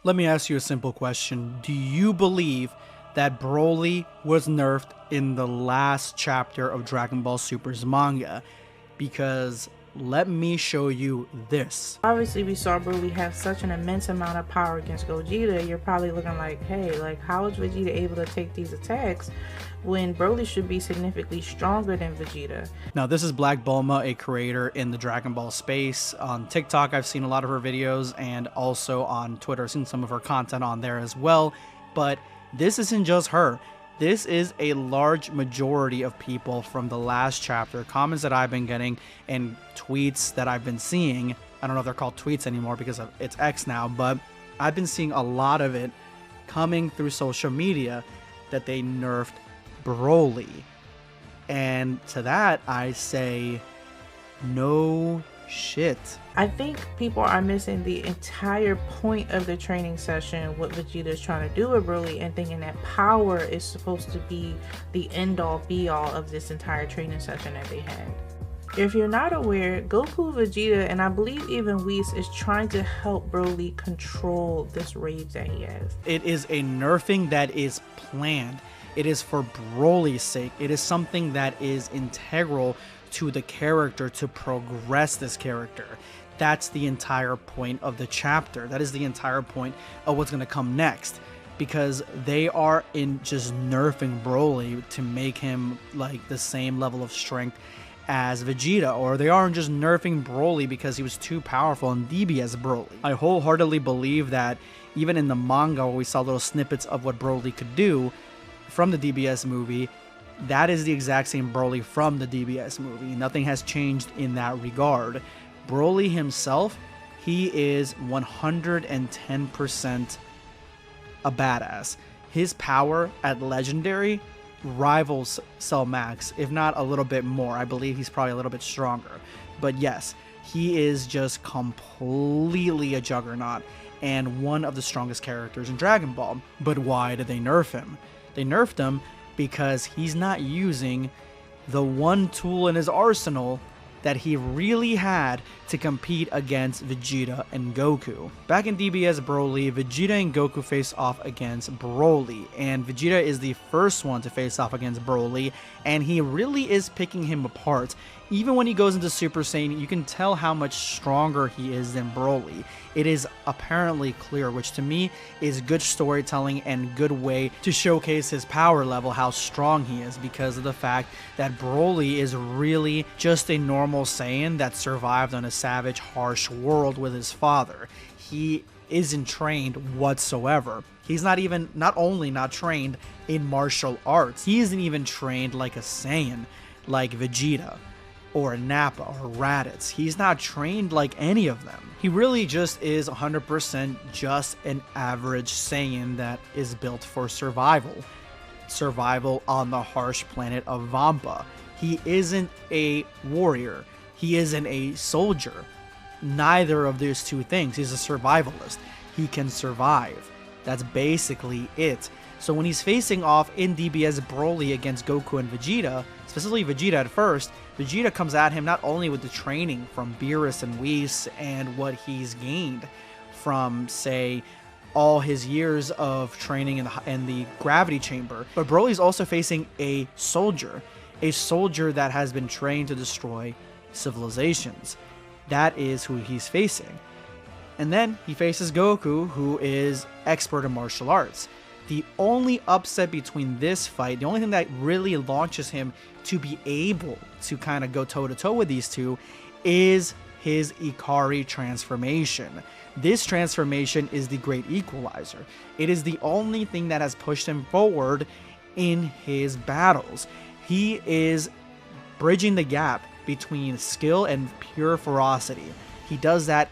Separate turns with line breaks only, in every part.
Let me ask you a simple question. Do you believe that Broly was nerfed in the last chapter of Dragon Ball Super's manga? Because let me show you this.
Obviously, we saw Broly have such an immense amount of power against Gogeta. You're probably looking like, hey, like, how is Vegeta able to take these attacks when Broly should be significantly stronger than Vegeta?
Now, this is Black Bulma, a creator in the Dragon Ball space. On TikTok, I've seen a lot of her videos, and also on Twitter, I've seen some of her content on there as well. But this isn't just her. This is a large majority of people from the last chapter, comments that I've been getting and tweets that I've been seeing. I don't know if they're called tweets anymore because it's X now, but I've been seeing a lot of it coming through social media that they nerfed Broly. And to that, I say, no shit.
I think people are missing the entire point of the training session, what Vegeta is trying to do with Broly, and thinking that power is supposed to be the end-all be-all of this entire training session that they had. If you're not aware, Goku, Vegeta, and I believe even Whis is trying to help Broly control this rage that he has.
It is a nerfing that is planned. It is for Broly's sake. It is something that is integral to the character to progress this character. That's the entire point of the chapter. That is the entire point of what's going to come next, because they are in just nerfing Broly to make him like the same level of strength as Vegeta, or they aren't just nerfing Broly because he was too powerful in Dbs Broly. I wholeheartedly believe that even in the manga where we saw little snippets of what Broly could do from the DBS movie, that is the exact same Broly from the DBS movie. Nothing has changed in that regard. Broly himself, he is 110% a badass. His power at Legendary rivals Cell Max, if not a little bit more. I believe he's probably a little bit stronger. But yes, he is just completely a juggernaut and one of the strongest characters in Dragon Ball. But why did they nerf him? They nerfed him because he's not using the one tool in his arsenal that he really had to compete against Vegeta and Goku. Back in DBS Broly, Vegeta and Goku face off against Broly, and Vegeta is the first one to face off against Broly, and he really is picking him apart. Even when he goes into Super Saiyan, you can tell how much stronger he is than Broly. It is apparently clear, which to me is good storytelling and good way to showcase his power level, how strong he is, because of the fact that Broly is really just a normal Saiyan that survived on a savage, harsh world with his father. He isn't trained whatsoever. He's not only not trained in martial arts, he isn't even trained like a Saiyan, like Vegeta or Nappa or Raditz. He's not trained like any of them. He really just is 100% just an average Saiyan that is built for survival. Survival on the harsh planet of Vampa. He isn't a warrior. He isn't a soldier. Neither of those two things. He's a survivalist. He can survive. That's basically it. So when he's facing off in DBS Broly against Goku and Vegeta, specifically Vegeta at first, Vegeta comes at him not only with the training from Beerus and Whis and what he's gained from, say, all his years of training in the gravity chamber, but Broly's also facing a soldier that has been trained to destroy civilizations. That is who he's facing. And then he faces Goku, who is expert in martial arts. The only upset between this fight, the only thing that really launches him to be able to kind of go toe-to-toe with these two, is his Ikari transformation. This transformation is the great equalizer. It is the only thing that has pushed him forward in his battles. He is bridging the gap between skill and pure ferocity. He does that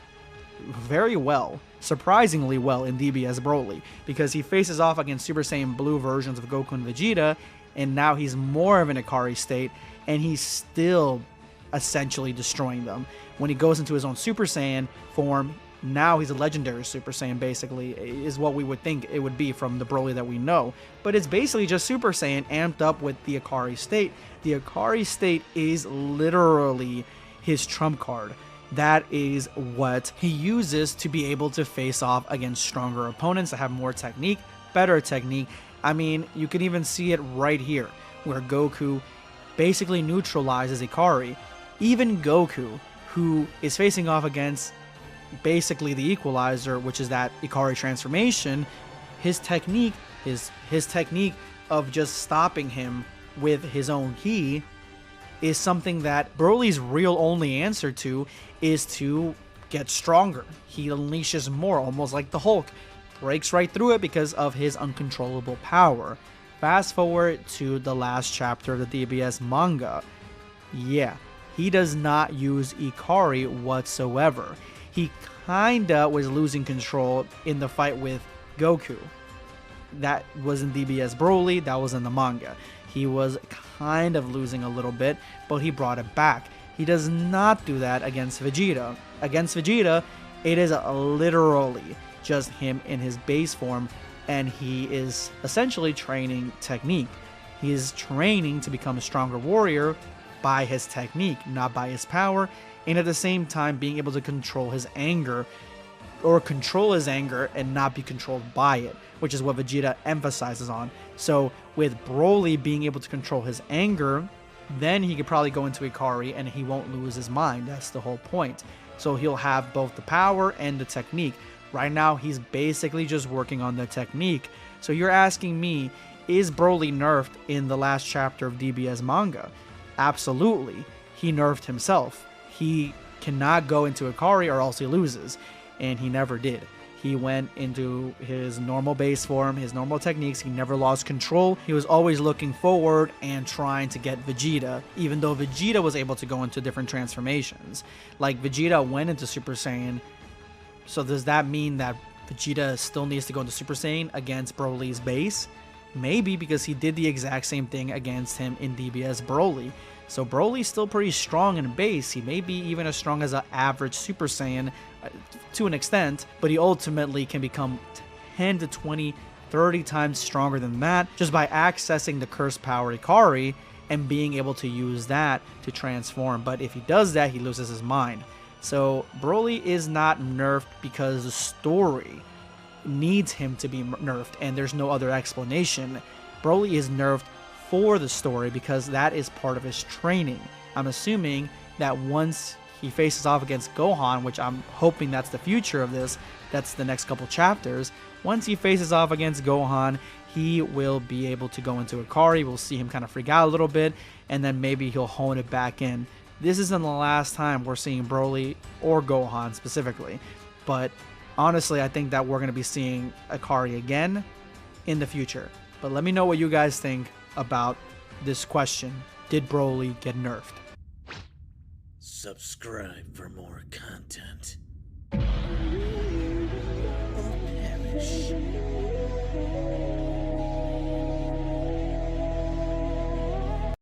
very well, surprisingly well in DBS Broly, because he faces off against Super Saiyan Blue versions of Goku and Vegeta, and now he's more of an Ikari state, and he's still essentially destroying them. When he goes into his own Super Saiyan form, now he's a legendary Super Saiyan, basically, is what we would think it would be from the Broly that we know. But it's basically just Super Saiyan amped up with the Ikari state. The Ikari state is literally his trump card. that is what he uses to be able to face off against stronger opponents that have more technique, better technique. I mean, you can even see it right here, where Goku basically neutralizes Ikari. Even Goku, who is facing off against basically the equalizer, which is that Ikari transformation, his technique of just stopping him with his own ki is something that Broly's real only answer to is to get stronger. He unleashes more, almost like the Hulk, breaks right through it because of his uncontrollable power. Fast forward to the last chapter of the Dbs manga. Yeah, he does not use Ikari whatsoever. He kinda was losing control in the fight with Goku. That was in DBS Broly, that was in the manga. He was kind of losing a little bit, but he brought it back. He does not do that against Vegeta. Against Vegeta, it is literally just him in his base form, and he is essentially training technique. He is training to become a stronger warrior by his technique, not by his power, and at the same time being able to control his anger, or control his anger and not be controlled by it, which is what Vegeta emphasizes on. So with Broly being able to control his anger, then he could probably go into Ikari and he won't lose his mind. That's the whole point. So he'll have both the power and the technique. Right now, he's basically just working on the technique. So you're asking me, is Broly nerfed in the last chapter of DBS manga? Absolutely. He nerfed himself. He cannot go into Ikari or else he loses. And he never did. He went into his normal base form, his normal techniques. He never lost control. He was always looking forward and trying to get Vegeta, even though Vegeta was able to go into different transformations. Like, Vegeta went into Super Saiyan. So does that mean that Vegeta still needs to go into Super Saiyan against Broly's base? Maybe, because he did the exact same thing against him in DBS Broly. So Broly's still pretty strong in base. He may be even as strong as an average Super Saiyan to an extent, but he ultimately can become 10 to 20, 30 times stronger than that just by accessing the Curse Power Ikari and being able to use that to transform. But if he does that, he loses his mind. So Broly is not nerfed because the story needs him to be nerfed, and there's no other explanation. Broly is nerfed for the story because that is part of his training. I'm assuming that once he faces off against Gohan, which I'm hoping that's the future of this, that's the next couple chapters, once he faces off against Gohan, he will be able to go into Ikari. We'll see him kind of freak out a little bit, and then maybe he'll hone it back in. This isn't the last time we're seeing Broly or Gohan specifically, but honestly, I think that we're going to be seeing Ikari again in the future. But let me know what you guys think about this question. Did Broly get nerfed?
Subscribe for more content. Or perish.